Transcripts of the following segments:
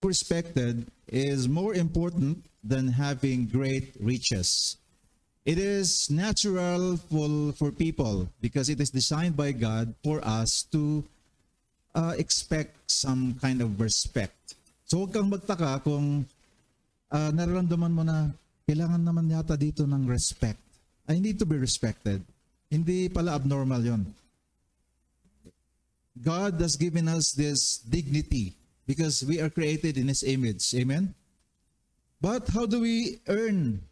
respected is more important than having great riches. It is natural for people because it is designed by God for us to expect some kind of respect. So huwag kang magtaka kung nararamdaman mo na kailangan naman yata dito ng respect. I need to be respected. Hindi pala abnormal yon. God has given us this dignity because we are created in His image. Amen? But how do we earn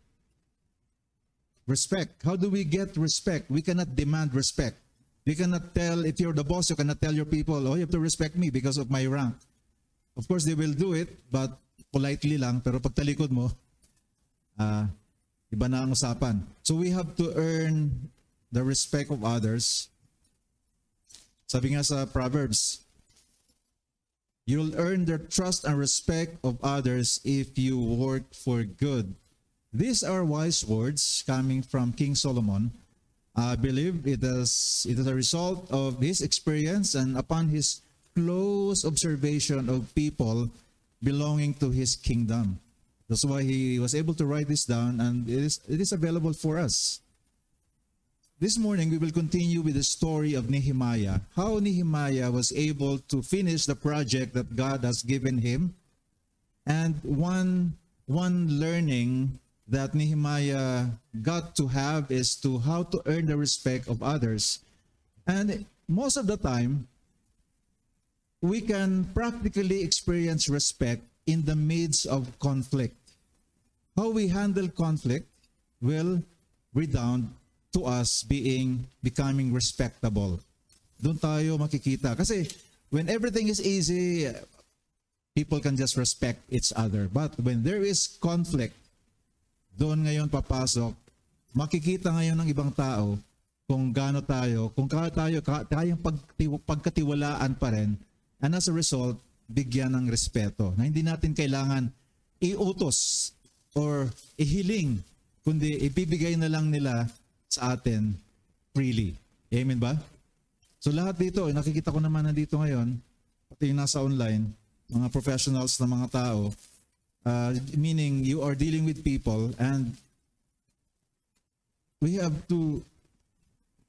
respect? How do we get respect? We cannot demand respect. We cannot tell, if you're the boss, you cannot tell your people, oh, you have to respect me because of my rank. Of course, they will do it, but politely lang. Pero pag talikod mo, iba na ang usapan. So we have to earn the respect of others. Sabi nga sa Proverbs, you'll earn the trust and respect of others if you work for good. These are wise words coming from King Solomon. I believe it is a result of his experience and upon his close observation of people belonging to his kingdom. That's why he was able to write this down, and it is available for us. This morning, we will continue with the story of Nehemiah, how Nehemiah was able to finish the project that God has given him. And one learning that Nehemiah got to have is to how to earn the respect of others. And most of the time, we can practically experience respect in the midst of conflict. How we handle conflict will redound to us becoming respectable. Doon tayo makikita. Kasi when everything is easy, people can just respect each other. But when there is conflict, doon ngayon papasok, makikita ngayon ng ibang tao kung gaano tayo, kung kayang pagkatiwalaan pa rin, and as a result, bigyan ng respeto. Na hindi natin kailangan iutos or ihiling, kundi ibibigay na lang nila sa atin freely. Amen ba? So lahat dito, nakikita ko naman nandito ngayon, pati yung nasa online, mga professionals na mga tao, meaning you are dealing with people and we have to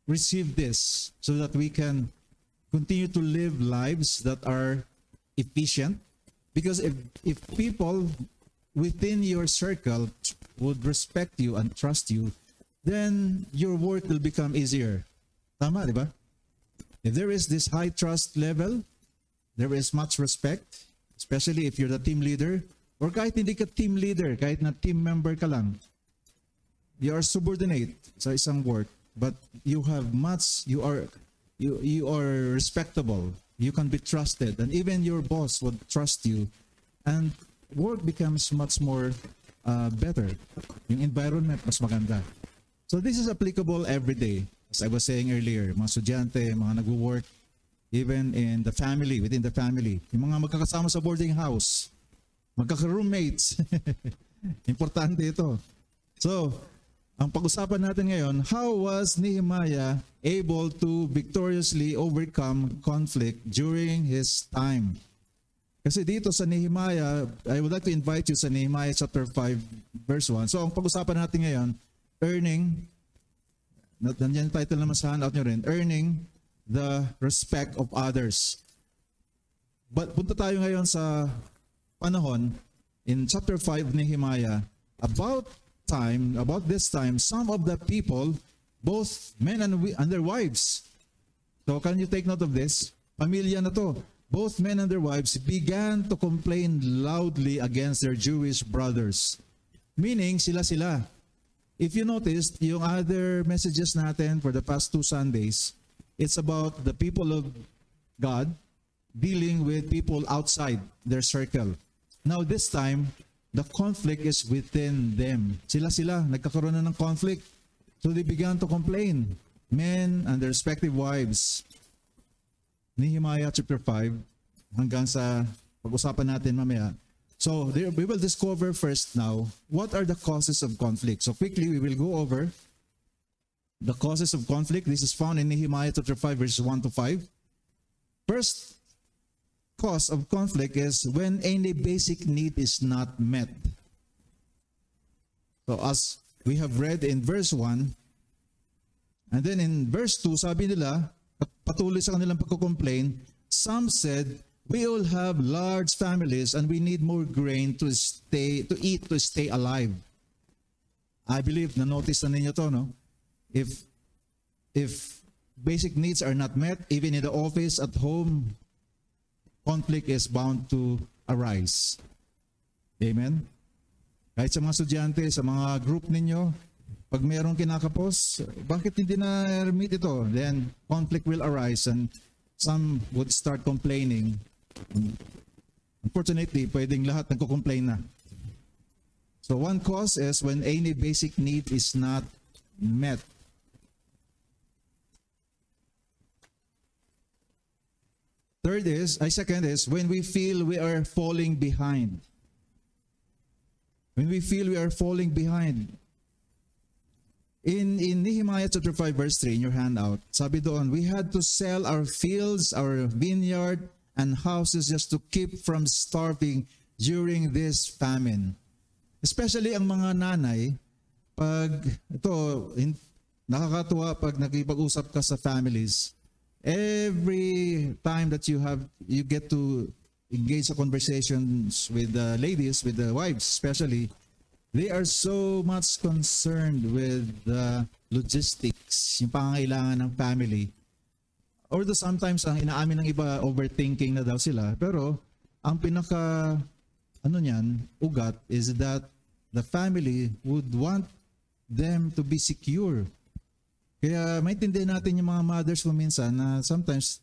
receive this so that we can continue to live lives that are efficient. Because if people within your circle would respect you and trust you, then your work will become easier. Tama, di ba? If there is this high trust level, there is much respect, especially if you're the team leader, or kahit hindi ka team leader, kahit na team member ka lang, you are subordinate sa isang work, but you have much, you are respectable, you can be trusted, and even your boss would trust you, and work becomes much more better. Yung environment mas maganda. So this is applicable every day. As I was saying earlier, mga estudyante, mga nag-work, even in the family, within the family, yung mga magkakasama sa boarding house, magkaka-roommates. Importante ito. So, ang pag-usapan natin ngayon, how was Nehemiah able to victoriously overcome conflict during his time? Kasi dito sa Nehemiah, I would like to invite you sa Nehemiah chapter 5, verse 1. So, ang pag-usapan natin ngayon, earning, nandiyan yung title naman sa handout nyo rin, earning the respect of others. But punta tayo ngayon sa panahon, in chapter 5 of Nehemiah, about this time, some of the people, both men and their wives, so can you take note of this? Pamilya na to. Both men and their wives began to complain loudly against their Jewish brothers. Meaning, sila-sila. If you noticed, yung other messages natin for the past 2 Sundays, it's about the people of God dealing with people outside their circle. Now this time, the conflict is within them. Sila-sila, nagkakaroon na ng conflict. So they began to complain. Men and their respective wives. Nehemiah chapter 5, hanggang sa pag-usapan natin mamaya. So there, we will discover first now, what are the causes of conflict? So quickly, we will go over the causes of conflict. This is found in Nehemiah chapter 5, verses 1 to 5. First cause of conflict is when any basic need is not met. So as we have read in verse 1, and then in verse 2, sabi nila, at patuloy sa kanilang pagko-complain, some said, we all have large families and we need more grain to eat to stay alive. I believe na-notice na ninyo to, no? If basic needs are not met, even in the office, at home, conflict is bound to arise. Amen? Kahit sa mga estudyante, sa mga group ninyo, pag mayroong kinakapos, bakit hindi na meet ito? Then conflict will arise and some would start complaining. Unfortunately, pwedeng lahat nagko-complain na. So one cause is when any basic need is not met. Second is when we feel we are falling behind. When we feel we are falling behind. In Nehemiah chapter 5 verse 3 in your handout, sabi doon, we had to sell our fields, our vineyard, and houses just to keep from starving during this famine. Especially ang mga nanay, pag ito, nakakatuwa pag nagipag-usap ka sa families, every time that you get to engage sa conversations with the ladies, with the wives especially, they are so much concerned with the logistics, yung pangangailangan ng family. Although sometimes ang inaamin ng iba, overthinking na daw sila, pero ang pinaka ugat is that the family would want them to be secure. Kaya maintindihan natin yung mga mothers mo minsan na sometimes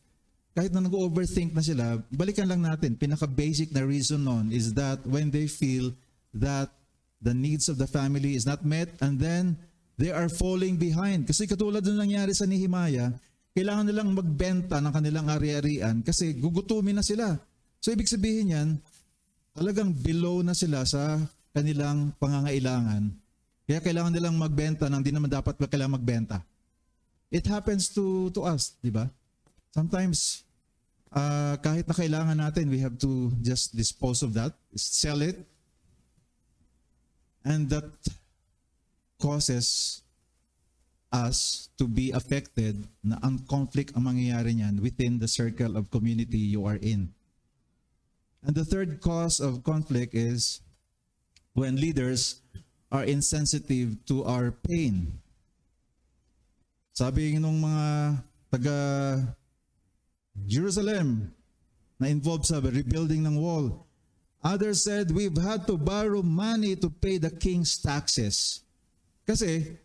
kahit na nag-overthink na sila, balikan lang natin. Pinaka-basic na reason nun is that when they feel that the needs of the family is not met and then they are falling behind. Kasi katulad nung nangyari sa Nehemiah, kailangan nilang magbenta ng kanilang ari-arian kasi gugutumin na sila. So ibig sabihin yan, talagang below na sila sa kanilang pangangailangan. Kaya kailangan nilang magbenta ng di naman dapat kailangan magbenta. It happens to us, di ba? Sometimes, kahit na kailangan natin, we have to just dispose of that, sell it, and that causes us to be affected na ang conflict ang mangyayari niyan within the circle of community you are in. And the third cause of conflict is when leaders are insensitive to our pain. Sabi nung mga taga Jerusalem na involved sa rebuilding ng wall, others said, we've had to borrow money to pay the king's taxes. Kasi,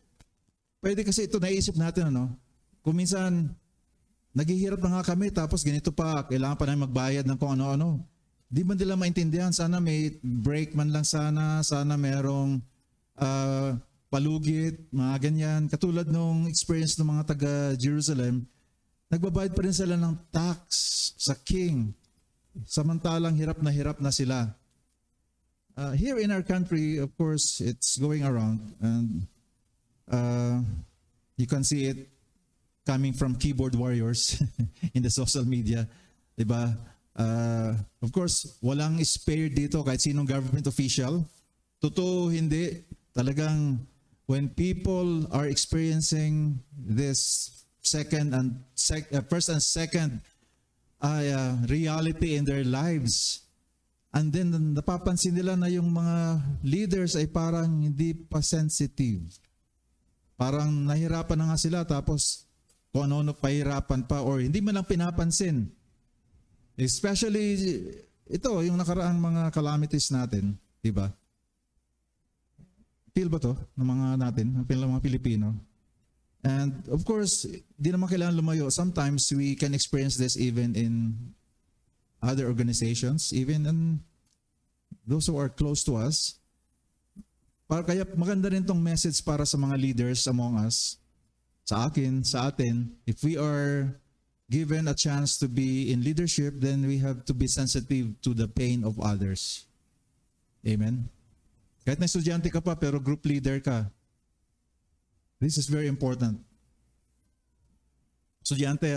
pwede kasi ito naisip natin, kung minsan, naghihirap na nga kami, tapos ganito pa, kailangan pa namin magbayad ng kung ano-ano. Di ba nila maintindihan? Sana may break man lang sana merong palugit, mga ganyan. Katulad nung experience ng mga taga Jerusalem, nagbabayad pa rin sila ng tax sa king. Samantalang hirap na sila. Here in our country, of course, it's going around and you can see it coming from keyboard warriors in the social media. Diba? Of course, walang spare dito kahit sinong government official. Totoo, hindi. Talagang when people are experiencing this first and second reality in their lives, and then napapansin nila na yung mga leaders ay parang hindi pa sensitive. Parang nahirapan na nga sila tapos kung ano pahirapan pa or hindi man lang pinapansin. Especially ito, yung nakaraang mga calamities natin, di ba? Feel ba to ng mga natin, ng mga Pilipino? And of course, di naman kailangan lumayo. Sometimes we can experience this even in other organizations, even in those who are close to us. Kaya maganda rin tong message para sa mga leaders among us, sa akin, sa atin. If we are given a chance to be in leadership, then we have to be sensitive to the pain of others. Amen? Kahit na estudyante ka pa pero group leader ka, this is very important. Estudyante,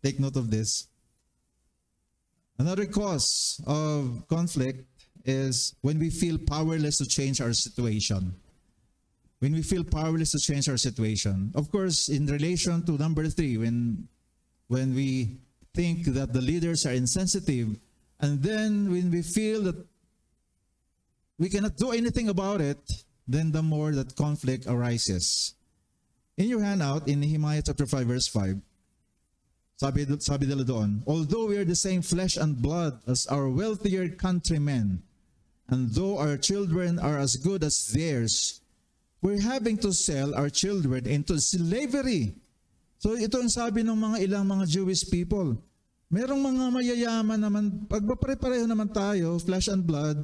take note of this. Another cause of conflict is when we feel powerless to change our situation. When we feel powerless to change our situation. Of course, in relation to number 3, when we think that the leaders are insensitive, and then when we feel that we cannot do anything about it, then the more that conflict arises. In your handout, in Nehemiah chapter 5, verse 5, sabi nila doon, although we are the same flesh and blood as our wealthier countrymen, and though our children are as good as theirs, we're having to sell our children into slavery. So ito ang sabi ng mga ilang mga Jewish people. Merong mga mayayaman naman, pagpapare-pareho naman tayo, flesh and blood,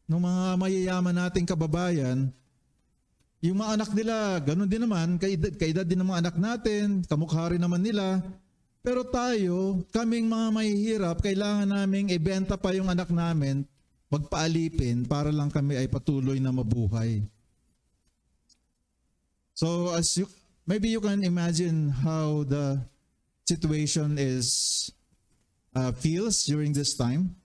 ng mga mayayaman nating kababayan, yung mga anak nila, ganun din naman, kaedad din ng mga anak natin, kamukha rin naman nila. Pero tayo, kaming mga mahihirap, kailangan naming ibenta pa yung anak namin, magpaalipin para lang kami ay patuloy na mabuhay. So maybe you can imagine how the situation feels during this time.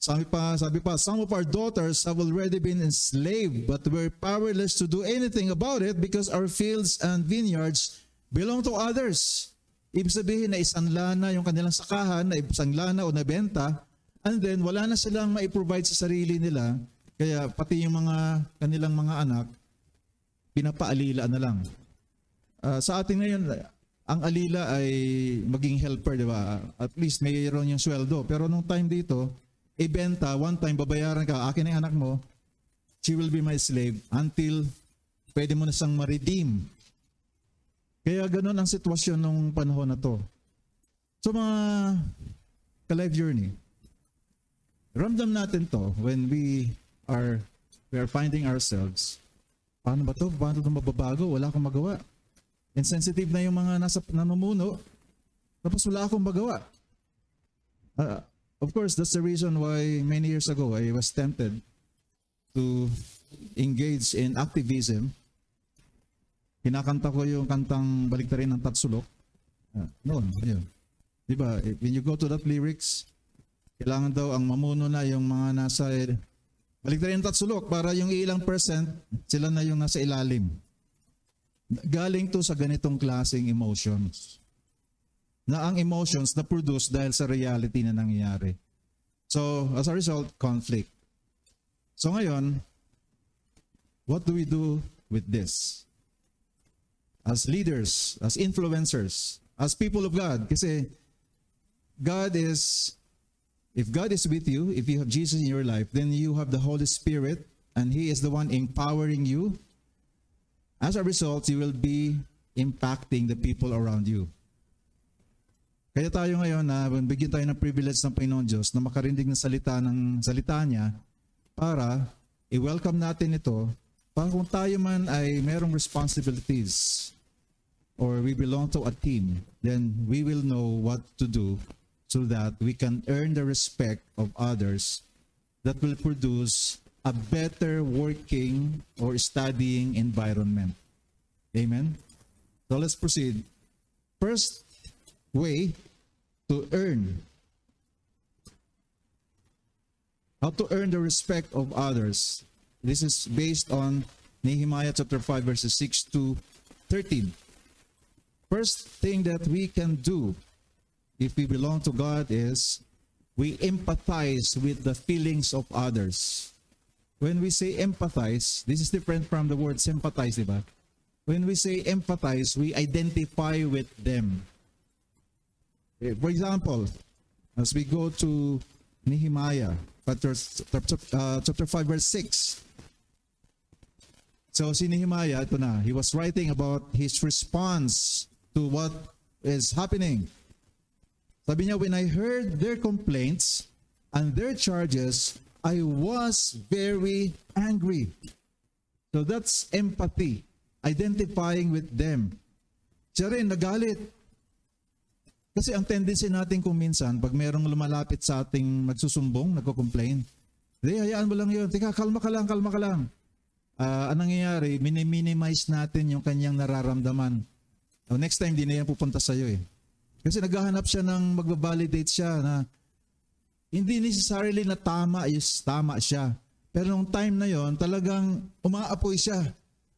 Sabi pa, some of our daughters have already been enslaved, but we're powerless to do anything about it because our fields and vineyards belong to others. Ibig sabihin na isanla na yung kanilang sakahan, na isanla na o nabenta, and then wala na silang maiprovide sa sarili nila, kaya pati yung mga kanilang mga anak, pinapaalila na lang. Sa atin ngayon, ang alila ay maging helper, di ba? At least mayroon yung sweldo. Pero nung time dito, ibenta, one time babayaran ka, akin ang anak mo, she will be my slave until pwede mo na siyang ma-redeem. Kaya ganun ang sitwasyon nung panahon na to. So mga ka-life journey, ramdam natin to when we are finding ourselves. Paano ba to? Paano ito mababago? Wala akong magawa. Insensitive na yung mga nasa namumuno, tapos wala akong magawa. Of course, that's the reason why many years ago I was tempted to engage in activism. Kinakanta ko yung kantang Baliktarin ng Tatsulok. Noon, yun. Diba, when you go to that lyrics, kailangan daw ang mamuno na yung mga nasa Baliktarin ng Tatsulok para yung ilang percent, sila na yung nasa ilalim. Galing to sa ganitong klaseng emotions. Na ang emotions na produce dahil sa reality na nangyayari. So, as a result, conflict. So ngayon, what do we do with this? As leaders, as influencers, as people of God. Kasi if God is with you, if you have Jesus in your life, then you have the Holy Spirit and He is the one empowering you. As a result, you will be impacting the people around you. Kaya tayo ngayon na bigyan tayo ng privilege ng Panginoon Diyos na makarinig ng salita niya para i-welcome natin ito para kung tayo man ay merong responsibilities or we belong to a team, then we will know what to do so that we can earn the respect of others that will produce a better working or studying environment. Amen? So let's proceed. First way to earn. How to earn the respect of others. This is based on Nehemiah chapter 5 verses 6 to 13. First thing that we can do if we belong to God is we empathize with the feelings of others. When we say empathize, this is different from the word sympathize, diba? When we say empathize, we identify with them. For example, as we go to Nehemiah, chapter 5, verse 6. So si Nehemiah, ito na, he was writing about his response to what is happening. Sabi niya, when I heard their complaints and their charges, I was very angry. So that's empathy, identifying with them. Siya rin, nagalit. Kasi ang tendency natin kung minsan, pag merong lumalapit sa ating magsusumbong, nagko-complain, hayaan mo lang yun. Teka, kalma ka lang. Anong nangyayari? Minimize natin yung kanyang nararamdaman. Next time, di na yan pupunta sa'yo eh. Kasi naghahanap siya ng magbabalidate siya na Hindi necessarily na tama siya. Pero nung time na yon, talagang umaapoy siya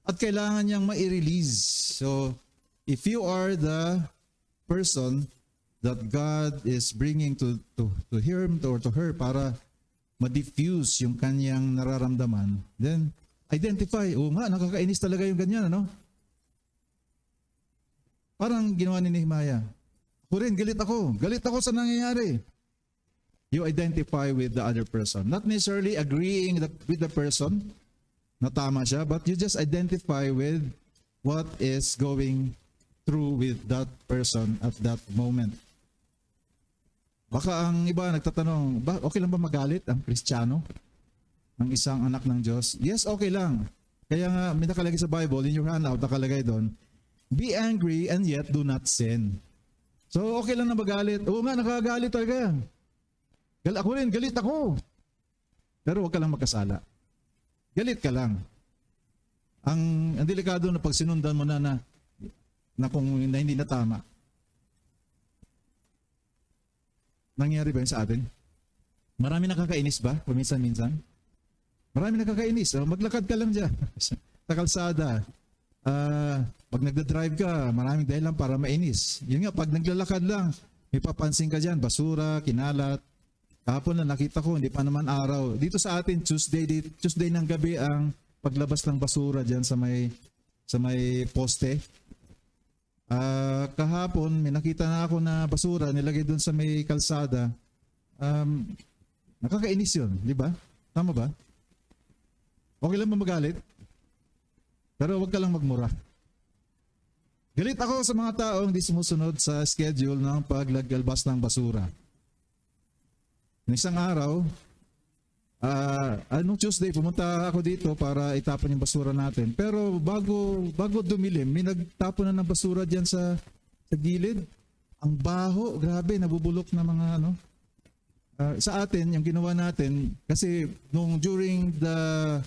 at kailangan niyang ma-release. So, if you are the person that God is bringing to him or to her para ma-diffuse yung kanyang nararamdaman, then identify, nakakainis talaga yung ganyan, ano? Parang ginawa ni Nehemiah. Ako rin, galit ako sa nangyayari. You identify with the other person. Not necessarily agreeing with the person na tama siya, but you just identify with what is going through with that person at that moment. Baka ang iba nagtatanong, okay lang ba magalit ang Kristiyano? Ang isang anak ng Diyos? Yes, okay lang. Kaya nga, may nakalagay sa Bible, in your handout, nakalagay doon, be angry and yet do not sin. So, okay lang na magalit. Oo nga, nakagalit talaga. Ako rin, galit ako. Pero huwag ka lang magkasala. Galit ka lang. Ang delikado na pag sinundan mo na kung hindi na tama. Nangyari ba yun sa atin? Marami nakakainis ba? Paminsan-minsan? Marami nakakainis. Maglakad ka lang dyan. Sa kalsada. Pag nagda-drive ka, maraming dahilan para mainis. Yun nga, pag naglalakad lang, may papansin ka dyan, basura, kinalat. Kahapon na nakita ko, hindi pa naman araw. Dito sa atin, Tuesday ng gabi ang paglabas ng basura dyan sa may poste. Kahapon, may nakita na ako na basura, nilagay doon sa may kalsada. Nakakainis yun, di ba? Tama ba? Okay lang ba magalit? Pero huwag ka lang magmura. Galit ako sa mga taong hindi sumusunod sa schedule ng paglalabas ng basura. Nung isang araw, nung Tuesday, pumunta ako dito para itapon yung basura natin. Pero bago dumilim, may nagtapon na ng basura dyan sa gilid. Ang baho, grabe, nabubulok na mga sa atin, yung ginawa natin, kasi during the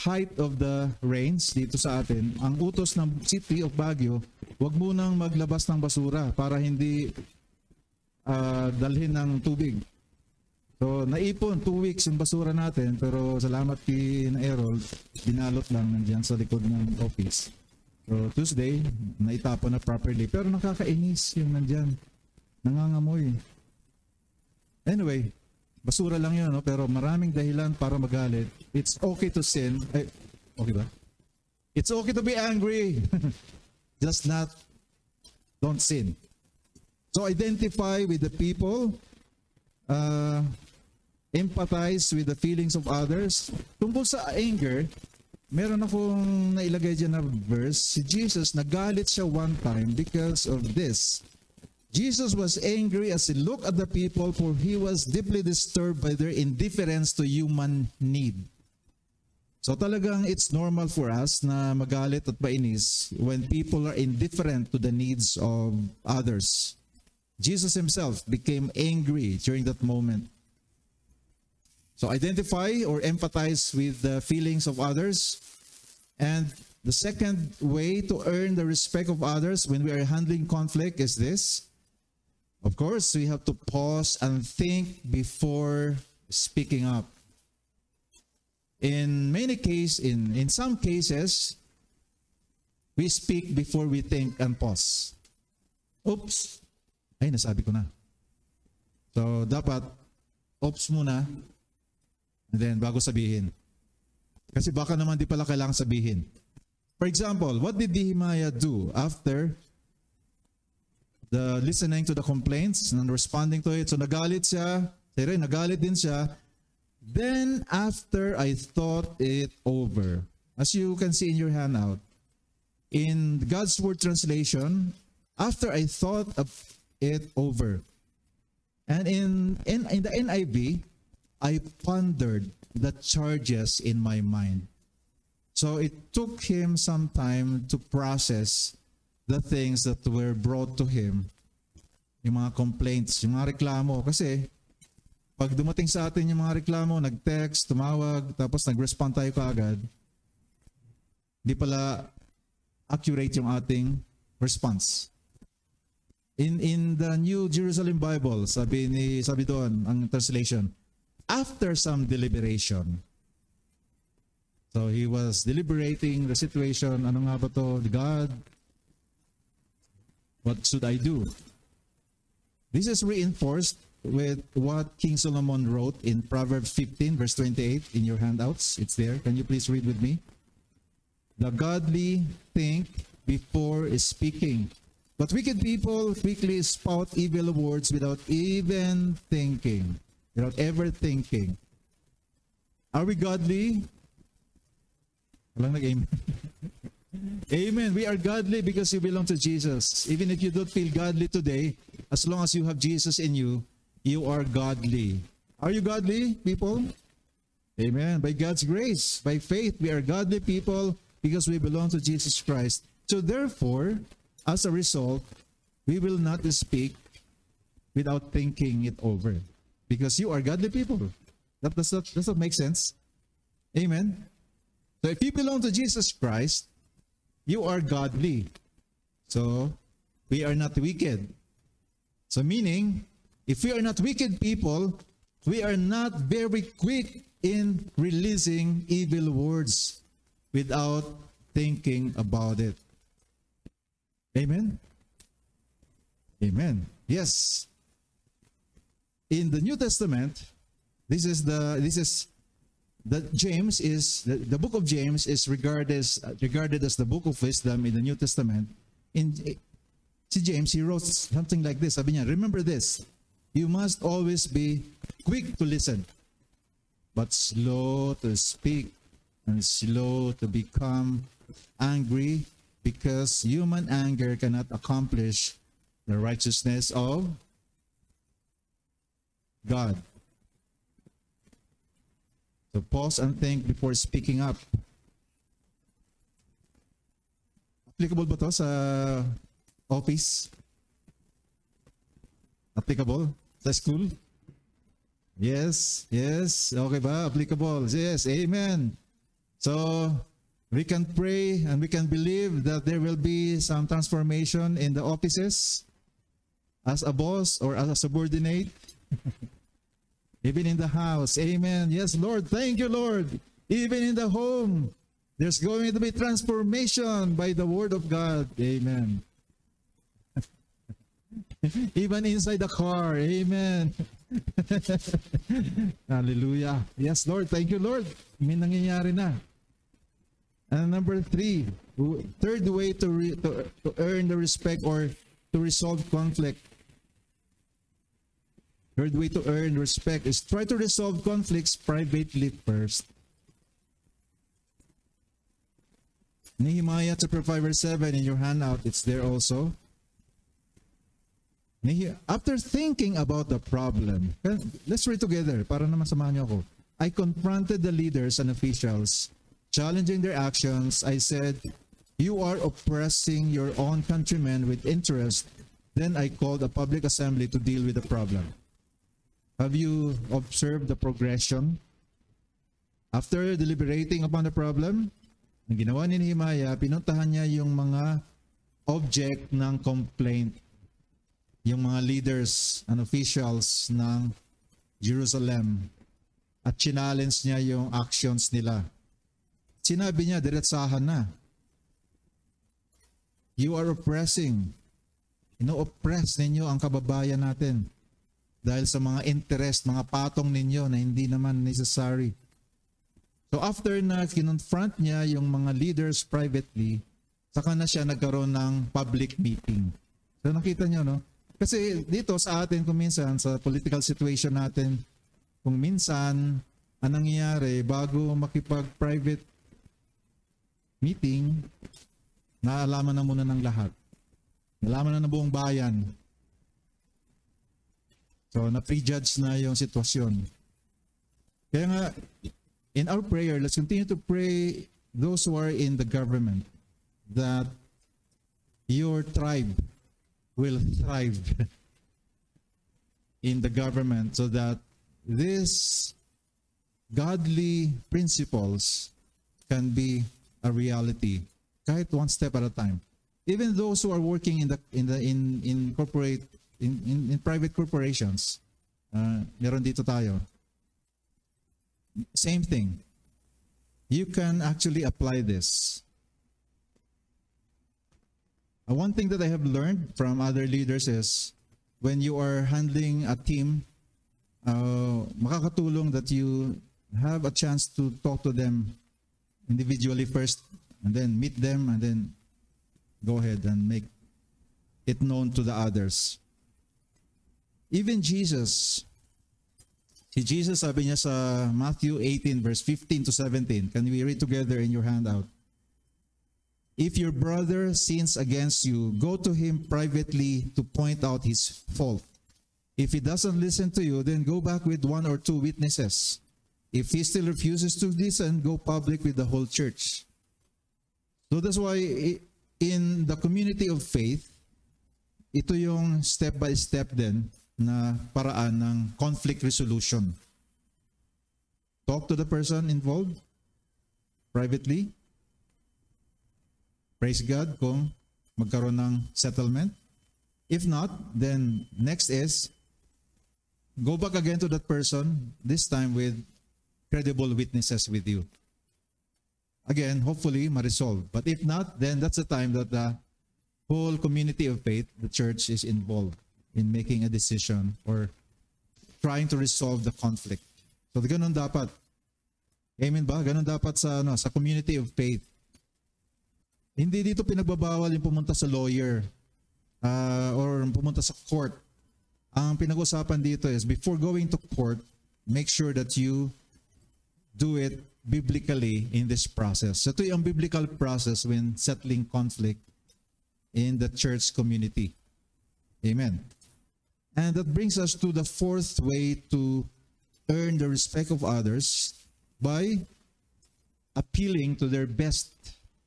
height of the rains dito sa atin, ang utos ng City of Baguio, huwag munang maglabas ng basura para hindi dalhin ng tubig. So, naipon 2 weeks yung basura natin, pero salamat kay Errol, binalot lang nandiyan sa likod ng office. So, Tuesday, naitapon na properly. Pero nakakainis yung nandiyan. Nangangamoy. Anyway, basura lang yun, no? Pero maraming dahilan para magalit. It's okay to sin. Okay ba? It's okay to be angry. Just don't sin. So, identify with the people. Empathize with the feelings of others. Tungkol sa anger, meron akong nailagay dyan na verse. Si Jesus, nagalit siya one time because of this. Jesus was angry as he looked at the people, for he was deeply disturbed by their indifference to human need. So talagang it's normal for us na magalit at mainis when people are indifferent to the needs of others. Jesus himself became angry during that moment. So identify or empathize with the feelings of others. And the second way to earn the respect of others when we are handling conflict is this. Of course, we have to pause and think before speaking up. In some cases, we speak before we think and pause. Oops. Ay, nasabi ko na. So, dapat, oops muna. And then, bago sabihin. Kasi baka naman di pala kailangan sabihin. For example, what did Nehemiah do after the listening to the complaints and responding to it? So, nagalit siya. Nagalit din siya. Then, after I thought it over, as you can see in your handout, in God's Word translation, after I thought of it over. And in the NIV, I pondered the charges in my mind. So it took him some time to process the things that were brought to him. Yung mga complaints, yung mga reklamo. Kasi pag dumating sa atin yung mga reklamo, nag-text, tumawag, tapos nag-respond tayo kaagad, di pala accurate yung ating response. In the New Jerusalem Bible, sabi doon ang translation, after some deliberation. So he was deliberating the situation. Ano nga ba to? God, what should I do? This is reinforced with what King Solomon wrote in Proverbs 15 verse 28 in your handouts. It's there. Can you please read with me? The godly think before speaking, but wicked people quickly spout evil words without even thinking, without ever thinking. Are we godly? Walang nag-amen. Amen. We are godly because you belong to Jesus. Even if you don't feel godly today, as long as you have Jesus in you, you are godly. Are you godly, people? Amen. By God's grace, by faith, we are godly people because we belong to Jesus Christ. So therefore, as a result, we will not speak without thinking it over. Because you are godly people. Does that make sense? Amen. So if you belong to Jesus Christ, you are godly. So we are not wicked. So meaning, if we are not wicked people, we are not very quick in releasing evil words without thinking about it. Amen? Amen. Yes. In the New Testament, the book of James is regarded as the book of wisdom in the New Testament. Si James, he wrote something like this. Sabi niya, remember this, you must always be quick to listen, but slow to speak and slow to become angry, because human anger cannot accomplish the righteousness of God. So pause and think before speaking up. Applicable ba to sa office? Applicable? Sa school? Yes, yes. Okay ba? Applicable. Yes, amen. So, we can pray and we can believe that there will be some transformation in the offices as a boss or as a subordinate. Even in the house. Amen. Yes, Lord. Thank you, Lord. Even in the home, there's going to be transformation by the word of God. Amen. Even inside the car. Amen. Hallelujah. Yes, Lord. Thank you, Lord. May nangyayari na. And number third way to earn the respect or to resolve conflict. Third way to earn respect is try to resolve conflicts privately first. Nehemiah chapter 5 verse 7 in your handout, it's there also. After thinking about the problem, let's read together para naman samahan niyo ako. I confronted the leaders and officials, challenging their actions. I said, you are oppressing your own countrymen with interest. Then I called a public assembly to deal with the problem. Have you observed the progression? After deliberating upon the problem, ang ginawa ni Nehemiah, pinuntahan niya yung mga object ng complaint, yung mga leaders and officials ng Jerusalem, at challenge niya yung actions nila. Sinabi niya, diretsahan na. You are oppressing. Ino-oppress ninyo ang kababayan natin dahil sa mga interest, mga patong ninyo na hindi naman necessary. So after na kinonfront niya yung mga leaders privately, saka na siya nagkaroon ng public meeting. So nakita niyo, no? Kasi dito sa atin kung minsan, sa political situation natin, kung minsan, ang nangyayari, bago makipag-private meeting, naalaman na muna ng lahat. Naalaman na ng buong bayan. So, na-prejudge na yung sitwasyon. Kaya nga, in our prayer, let's continue to pray those who are in the government that your tribe will thrive in the government so that these godly principles can be a reality. Kahit one step at a time. even those who are working in corporate in private corporations, meron dito tayo. Same thing. You can actually apply this. One thing that I have learned from other leaders is when you are handling a team, makakatulong that you have a chance to talk to them individually first, and then meet them, and then go ahead and make it known to the others. Even Jesus, si Jesus, sabi niya sa Matthew 18 verse 15 to 17. Can we read together in your handout? If your brother sins against you, go to him privately to point out his fault. If he doesn't listen to you, then go back with 1 or 2 witnesses. If he still refuses to listen, go public with the whole church. So that's why in the community of faith, ito yung step by step din na paraan ng conflict resolution. Talk to the person involved privately. Praise God kung magkaroon ng settlement. If not, then next is go back again to that person, this time with credible witnesses with you. Again, hopefully, ma-resolve. But if not, then that's the time that the whole community of faith, the church, is involved in making a decision or trying to resolve the conflict. So, ganun dapat. Amen ba? Ganun dapat sa community of faith. Hindi dito pinagbabawal yung pumunta sa lawyer or pumunta sa court. Ang pinag-usapan dito is before going to court, make sure that you do it biblically in this process. So ito yung biblical process when settling conflict in the church community. Amen. And that brings us to the fourth way to earn the respect of others by appealing to their best.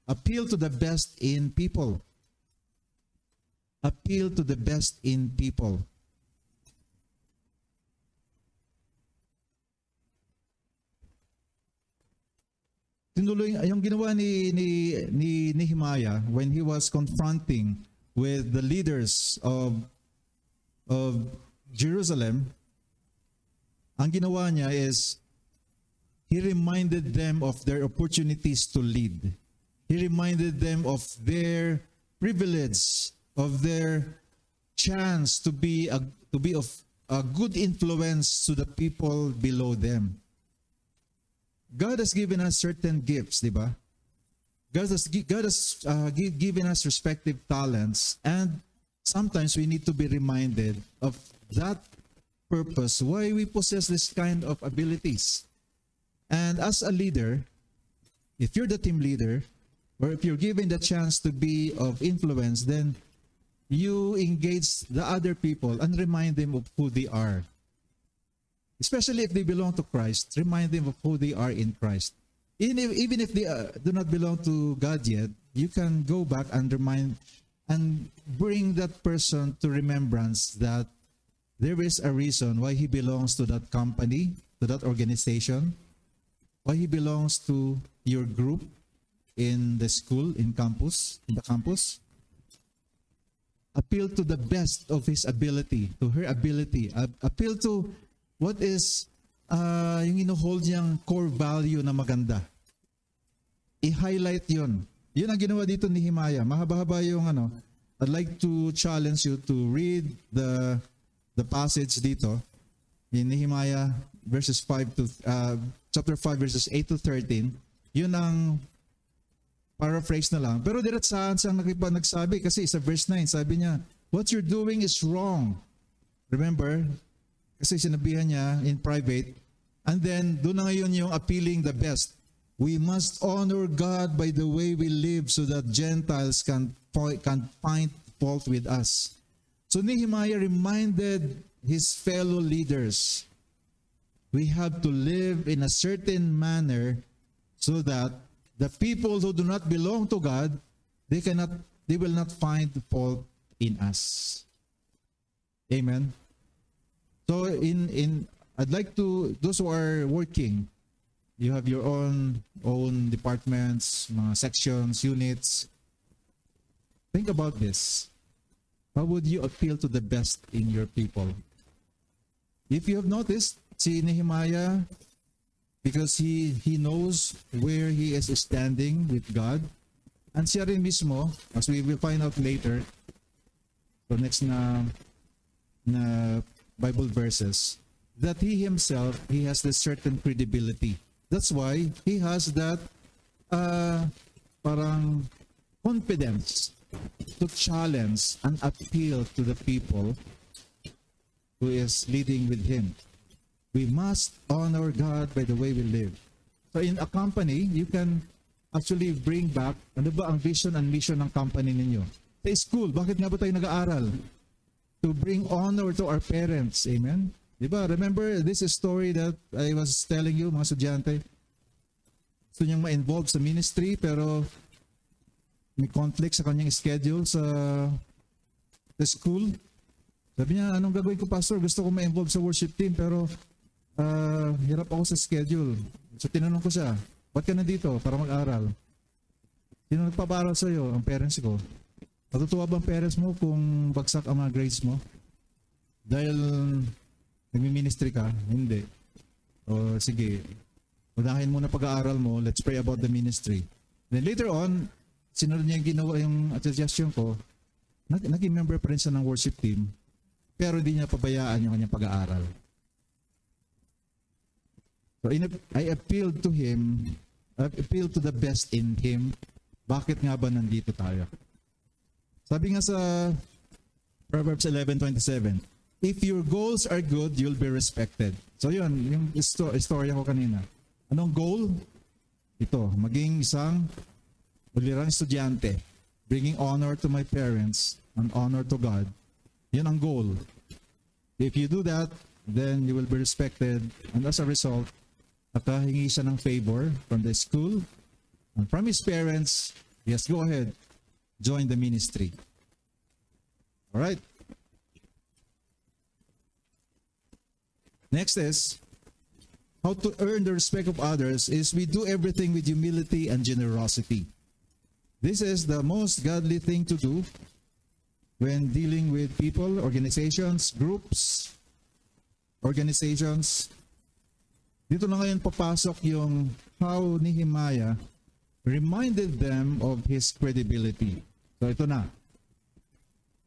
Appeal to the best in people. Appeal to the best in people. Tinuloy yung ginawa ni Nehemiah when he was confronting with the leaders of Jerusalem. Ang ginawa niya is he reminded them of their opportunities to lead. He reminded them of their privilege, of their chance to be of a good influence to the people below them. God has given us certain gifts, di ba? God has given us respective talents, and sometimes we need to be reminded of that purpose, why we possess this kind of abilities. And as a leader, if you're the team leader, or if you're given the chance to be of influence, then you engage the other people and remind them of who they are. Especially if they belong to Christ, remind them of who they are in Christ. Even if they do not belong to God yet, you can go back and remind and bring that person to remembrance that there is a reason why he belongs to that company, to that organization, why he belongs to your group in the school, in the campus. Appeal to the best of his ability, to her ability. Appeal to what is yung ino-hold niyang core value na maganda. I-highlight yun. Yun ang ginawa dito ni Nehemiah. Mahaba-haba yung I'd like to challenge you to read the passage dito in Nehemiah chapter 5 verses 8 to 13. Yun ang paraphrase na lang. Pero diretsahan siyang nagsabi kasi sa verse 9, sabi niya, what you're doing is wrong. Remember? Kasi sinabihan niya in private. And then, doon na ngayon yung appealing the best. We must honor God by the way we live so that Gentiles can find fault with us. So Nehemiah reminded his fellow leaders, we have to live in a certain manner so that the people who do not belong to God, they will not find fault in us. Amen. So I'd like to, those who are working, you have your own departments, mga sections, units. Think about this. How would you appeal to the best in your people? If you have noticed, si Nehemiah, because he knows where he is standing with God, and siya rin mismo, as we will find out later, so next na Bible verses, that he himself, he has this certain credibility. That's why he has that parang confidence to challenge and appeal to the people who is leading with him. We must honor God by the way we live. So in a company, you can actually bring back, ano ba ang vision and mission ng company ninyo? Sa school, bakit nga ba tayo nag-aaral? To bring honor to our parents. Amen? Diba? Remember, this is a story that I was telling you, mga estudyante. Gusto niyang ma-involve sa ministry, pero may conflict sa kanyang schedule sa school. Sabi niya, anong gagawin ko, Pastor? Gusto ko ma-involve sa worship team, pero hirap ako sa schedule. So tinanong ko siya, ba't ka nandito? Para mag-aral. Sino nagpapaaral sa'yo? Ang parents ko. Matutuwa ba ang parents mo kung bagsak ang mga grades mo? Dahil nagmi-ministry ka? Hindi. O sige, unahin mo na pag-aaral mo, let's pray about the ministry. Then later on, sinunod niya yung ginawa yung suggestion ko, naging member pa rin siya ng worship team, pero hindi niya pabayaan yung kanyang pag-aaral. So I appealed to him, I appealed to the best in him. Bakit nga ba nandito tayo? Sabi nga sa Proverbs 11:27, if your goals are good, you'll be respected. So yun, yung istorya ko kanina. Anong goal? Ito, maging isang ulirang estudyante, bringing honor to my parents and honor to God. Yan ang goal. If you do that, then you will be respected, and as a result, nakahingi siya ng favor from the school and from his parents. Yes, go ahead, join the ministry. All right. Next is, how to earn the respect of others is we do everything with humility and generosity. This is the most godly thing to do when dealing with people, organizations, groups, organizations. Dito na ngayon papasok yung how Nehemiah reminded them of his credibility. So ito na.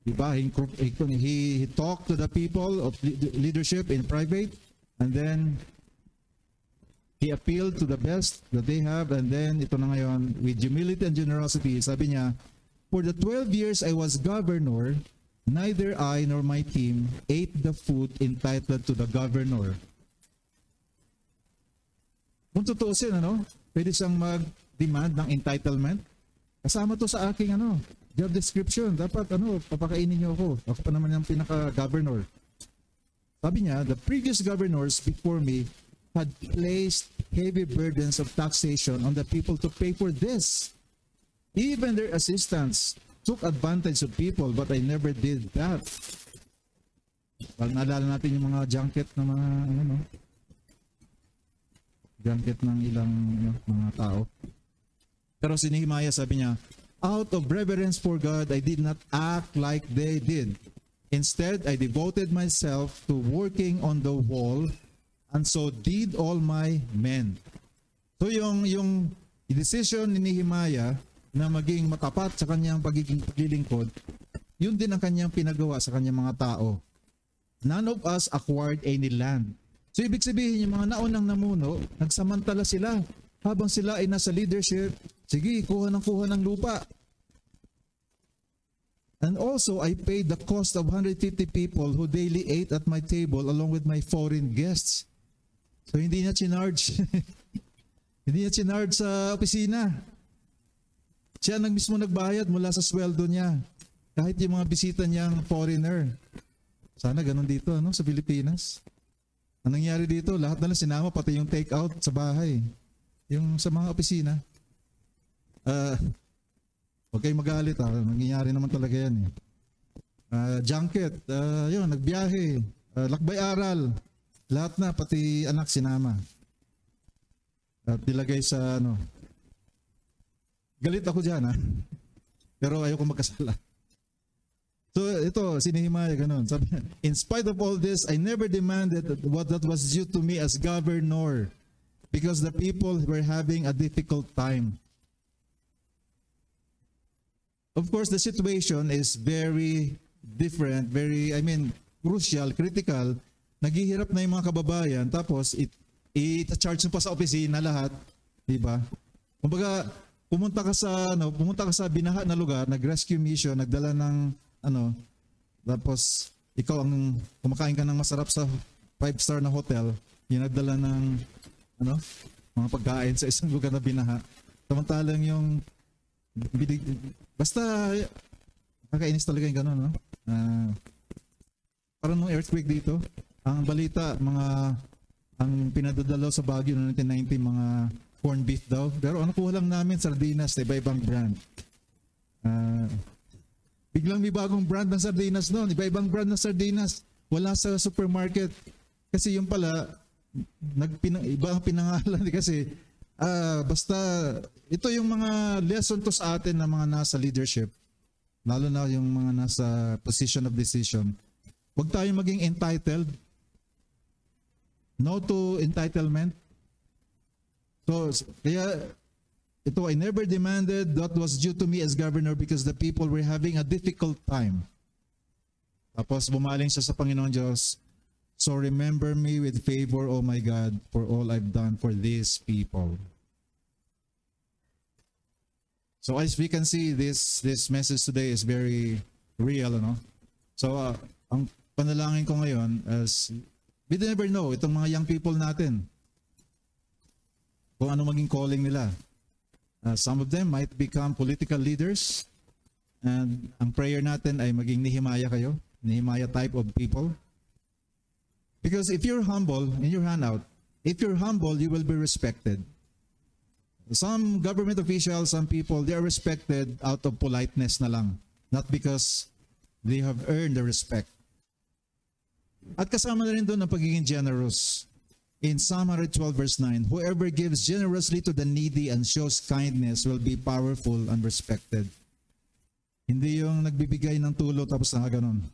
Diba? He talked to the people of leadership in private, and then he appealed to the best that they have, and then ito na ngayon, with humility and generosity, sabi niya, for the 12 years I was governor, neither I nor my team ate the food entitled to the governor. Kung tutuusin, pwede siyang mag-demand ng entitlement. Kasama to sa aking job description. Dapat papakainin niyo ako. Ako pa naman yung pinaka-governor. Sabi niya, the previous governors before me had placed heavy burdens of taxation on the people to pay for this. Even their assistants took advantage of people, but I never did that. Well, naalala natin yung mga junket na mga junket ng ilang mga tao. Pero si Nehemiah sabi niya, out of reverence for God, I did not act like they did. Instead, I devoted myself to working on the wall, and so did all my men. So yung decision ni Nehemiah na maging matapat sa kanyang paglilingkod, yun din ang kanyang pinagawa sa kanyang mga tao. None of us acquired any land. So ibig sabihin, yung mga naunang namuno, nagsamantala sila. Habang sila ay nasa leadership, sige, kuha ng lupa. And also, I paid the cost of 150 people who daily ate at my table along with my foreign guests. So hindi niya chinarge. Hindi niya chinarge sa opisina. Siya nang mismo nagbayad mula sa sweldo niya. Kahit yung mga bisita niyang foreigner. Sana ganun dito sa Pilipinas. Anong nangyari dito? Lahat na lang sinama, pati yung take out sa bahay. Yung sa mga opisina. Huwag kayong magalit. Nangyayari naman talaga yan. Junket. Yun, nagbiyahe. Lakbay aral. Lahat na, pati anak sinama. At nilagay sa Galit ako dyan pero ayoko magkasala. So ito, si Nehemiah ganun. Sabi, in spite of all this, I never demanded what that was due to me as governor because the people were having a difficult time. Of course, the situation is very different, crucial, critical. Naghihirap na yung mga kababayan, tapos i-charge mo pa sa opisina lahat, di ba? Kumbaga, pumunta ka sa binaha na lugar, nag-rescue mission, nagdala ng tapos ikaw ang kumakain ka ng masarap sa 5-star na hotel, yung nagdala ng mga pagkain sa isang lugar na binaha. Samantalang yung basta nakakainis talaga yung gano'n, no? Parang nung earthquake dito, ang balita, ang pinadadalaw sa Baguio noong 1990, mga corned beef daw. Pero ano kuha lang namin, sardinas, iba-ibang brand. Biglang may bagong brand ng sardinas noon, iba-ibang brand ng sardinas. Wala sa supermarket. Kasi yung pala, iba ang pinangalan kasi basta ito yung mga lesson to sa atin na mga nasa leadership, lalo na yung mga nasa position of decision. Huwag tayong maging entitled. No to entitlement. So, kaya ito, I never demanded what was due to me as governor because the people were having a difficult time. Tapos bumaling siya sa Panginoon Diyos. So remember me with favor, O my God, for all I've done for these people. So as we can see, this message today is very real, ano? So ang panalangin ko ngayon is, we never know, itong mga young people natin, kung ano maging calling nila. Some of them might become political leaders, and ang prayer natin ay maging Nehemiah kayo, Nehemiah type of people. Because if you're humble, in your handout, if you're humble, you will be respected. Some government officials, some people, they are respected out of politeness na lang, not because they have earned the respect. At kasama na rin doon ang pagiging generous. In Psalm 112 verse 9, whoever gives generously to the needy and shows kindness will be powerful and respected. Hindi yung nagbibigay ng tulo tapos nakaganon.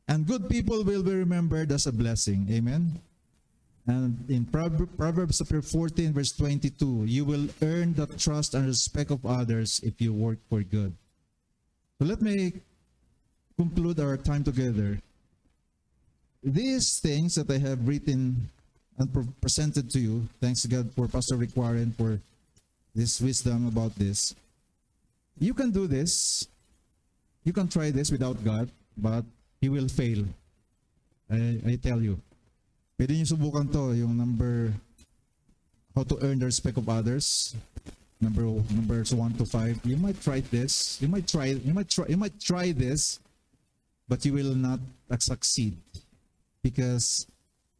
And good people will be remembered as a blessing. Amen? And in Proverbs chapter 14 verse 22, you will earn the trust and respect of others if you work for good. So let me conclude our time together. These things that I have written and presented to you, thanks to God for Pastor Rick Warren for this wisdom about this. You can do this. You can try this without God, but He will fail. I tell you. Pwede niyo subukan to, yung how to earn the respect of others. Numbers 1 to 5. You might try this. You might try this, but you will not succeed. Because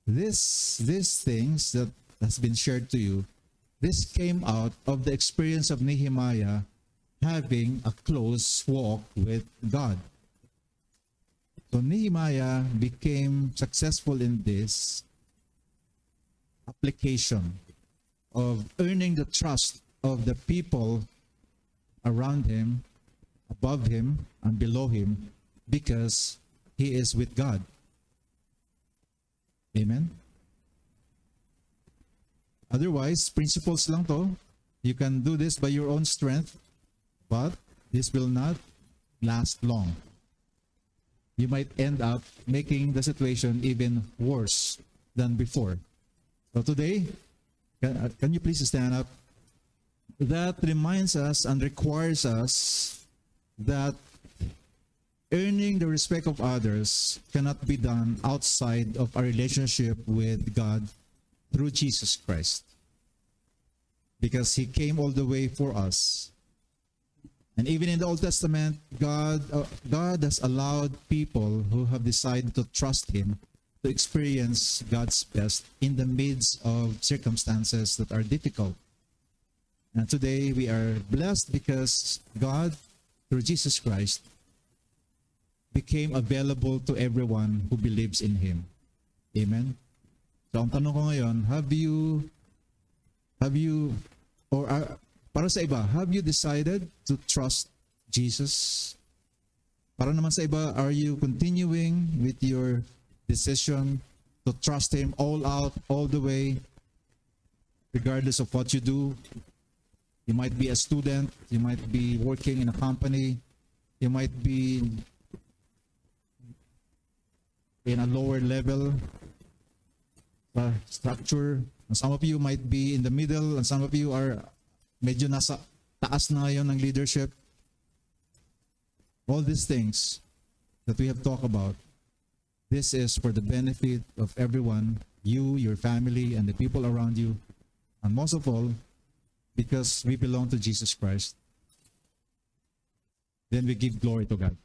these things that has been shared to you, this came out of the experience of Nehemiah having a close walk with God. So Nehemiah became successful in this application of earning the trust of the people around him, above him, and below him, because he is with God. Amen? Otherwise, principles lang to. You can do this by your own strength, but this will not last long. You might end up making the situation even worse than before. So today, can you please stand up? That reminds us and requires us that earning the respect of others cannot be done outside of our relationship with God through Jesus Christ. Because He came all the way for us. And even in the Old Testament, God has allowed people who have decided to trust Him to experience God's best in the midst of circumstances that are difficult. And today we are blessed because God, through Jesus Christ, became available to everyone who believes in Him. Amen? So ang tanong ko ngayon, Para sa iba, have you decided to trust Jesus? Para naman sa iba, are you continuing with your decision to trust Him all out, all the way, regardless of what you do? You might be a student, you might be working in a company, you might be in a lower level structure. And some of you might be in the middle, and some of you are medyo nasa taas na ngayon ng leadership. All these things that we have talked about, this is for the benefit of everyone, you, your family, and the people around you. And most of all, because we belong to Jesus Christ, then we give glory to God.